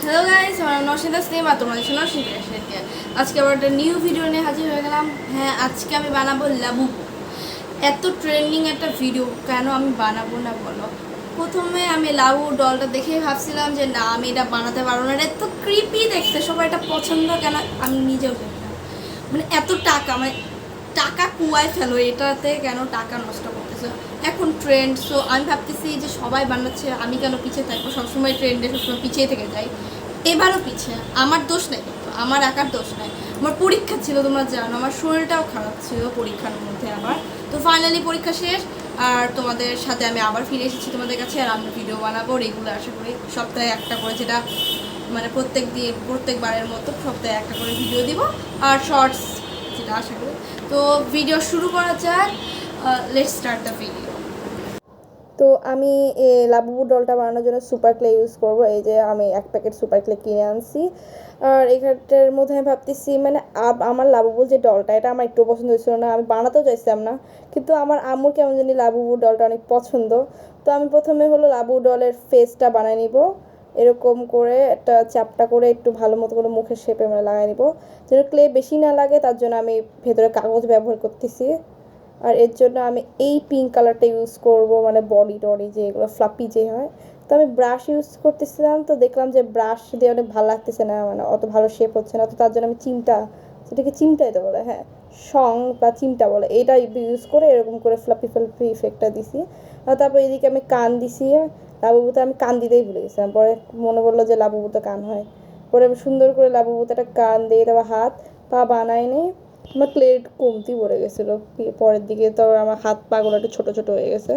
Hello guys, আমার নাম নশিদা slim আর তোমরা দেখছো নশিদা শেখকে। আজকে আবার একটা নিউ ভিডিও নিয়ে হাজির হয়ে গেলাম। হ্যাঁ, আজকে আমি বানাবো লাবু। এত ট্রেন্ডিং একটা ভিডিও কেন আমি বানাবো না বলো? প্রথমে আমি লাবু ডলটা দেখে ভাবছিলাম যে না, আমি এটা বানাতে পারবো না, এটা এত ক্রিপি দেখতে, সবাই এটা পছন্দ কেন আমি নিজেও জানি না। মানে এত টাকা, মানে টাকা কুয়ায় ফেলো, এটাতে কেন টাকা নষ্ট করতেছো? এখন ট্রেন্ড, সো আমি ভাবতেছি যে সবাই বানাচ্ছে, আমি কেন পিছিয়ে থাকবো? সবসময় ট্রেন্ডে সবসময় পিছিয়ে থেকে যাই। এবারও পিছিয়ে, আমার দোষ নেই, কিন্তু আমার একার দোষ নেই। আমার পরীক্ষা ছিল, তোমরা জানো, আমার শরীরটাও খারাপ ছিল পরীক্ষার মধ্যে আবার। তো ফাইনালি পরীক্ষা শেষ, আর তোমাদের সাথে আমি আবার ফিরে এসেছি তোমাদের কাছে। আর আমি ভিডিও বানাবো রেগুলার, আশা করি সপ্তাহে একটা করে, যেটা মানে প্রত্যেকবারের মতো সপ্তাহে একটা করে ভিডিও দিব, আর শর্টস, যেটা আশা করি। তো ভিডিও শুরু করা যাক। Let's start the video. তো আমি লাবুবু ডলটা বানানোর জন্য সুপার ক্লে ইউজ করব। এই যে আমি এক প্যাকেট সুপার ক্লে কিনে আনছি। আর এখানটার মধ্যে আমি ভাবতেছি মানে আমার লাবুবু যে ডলটা, এটা আমার একটু পছন্দ হয়েছিল না, আমি বানাতেও চাইছিলাম না, কিন্তু আমার আম্মুর কেমন জানি লাবুবু ডলটা অনেক পছন্দ। তো আমি প্রথমে হলো লাবুবু ডলের ফেসটা বানিয়ে নিব, এরকম করে একটা চ্যাপটা করে একটু ভালো মতো করে মুখের শেপে মানে লাগাই নিব, যেন ক্লে বেশি না লাগে। তার জন্য আমি ভেতরে কাগজ ব্যবহার করতেছি। আর এর জন্য আমি এই পিঙ্ক কালারটা ইউজ করব, মানে বডি টডি যে এগুলো ফ্লাপি যে হয়। তো আমি ব্রাশ ইউজ করতেছিলাম, তো দেখলাম যে ব্রাশ দিয়ে অনেক ভালো লাগতেছে না, মানে অত ভালো শেপ হচ্ছে না। তো তার জন্য আমি চিমটা, সেটাকে চিমটাই তো বলে, হ্যাঁ, শং বা চিমটা বলে, এটা ইউজ করে এরকম করে ফ্লাপি ফ্লাপি ইফেক্টটা দিছি। আর তারপর এদিকে আমি কান দিছি। লাবুবুতে আমি কান দিতেই ভুলে গেছিলাম, পরে মনে পড়লো যে লাবুবুতে কান হয়। পরে আমি সুন্দর করে লাবুবুতে একটা কান দিয়ে তারপর হাত পা বানাই নিই। আমার ক্লের কমতি পড়ে গেছিলো পরের দিকে, তো আমার হাত পাগুলো একটু ছোটো ছোটো হয়ে গেছে।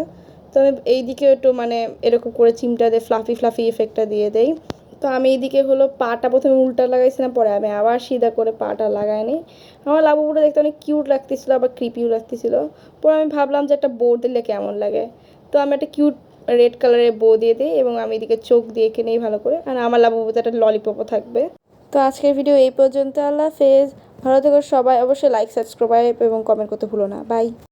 তো আমি এই দিকে একটু মানে এরকম করে চিমটা দিয়ে ফ্লাফি ফ্লাফি ইফেক্টটা দিয়ে দেই। তো আমি এইদিকে হলো পাটা প্রথমে উল্টা লাগাইছিলাম, পরে আমি আবার সিধা করে পাটা লাগাই নিই। আমার লাবুবুটা দেখতে অনেক কিউট লাগতেছিলো, আবার ক্রিপিও লাগতেছিলো। পরে আমি ভাবলাম যে একটা বো দিলে কেমন লাগে। তো আমি একটা কিউট রেড কালারের বো দিয়ে দিই, এবং আমি এদিকে চোখ দিয়ে এঁকে নিই ভালো করে। আর আমার লাবুবুতে একটা ললিপপও থাকবে। তো আজকের ভিডিও এই পর্যন্ত। আল্লাহ হাফেজ, ভালো থেকো সবাই। অবশ্যই লাইক, সাবস্ক্রাইব এবং কমেন্ট করতে ভুলো না। বাই।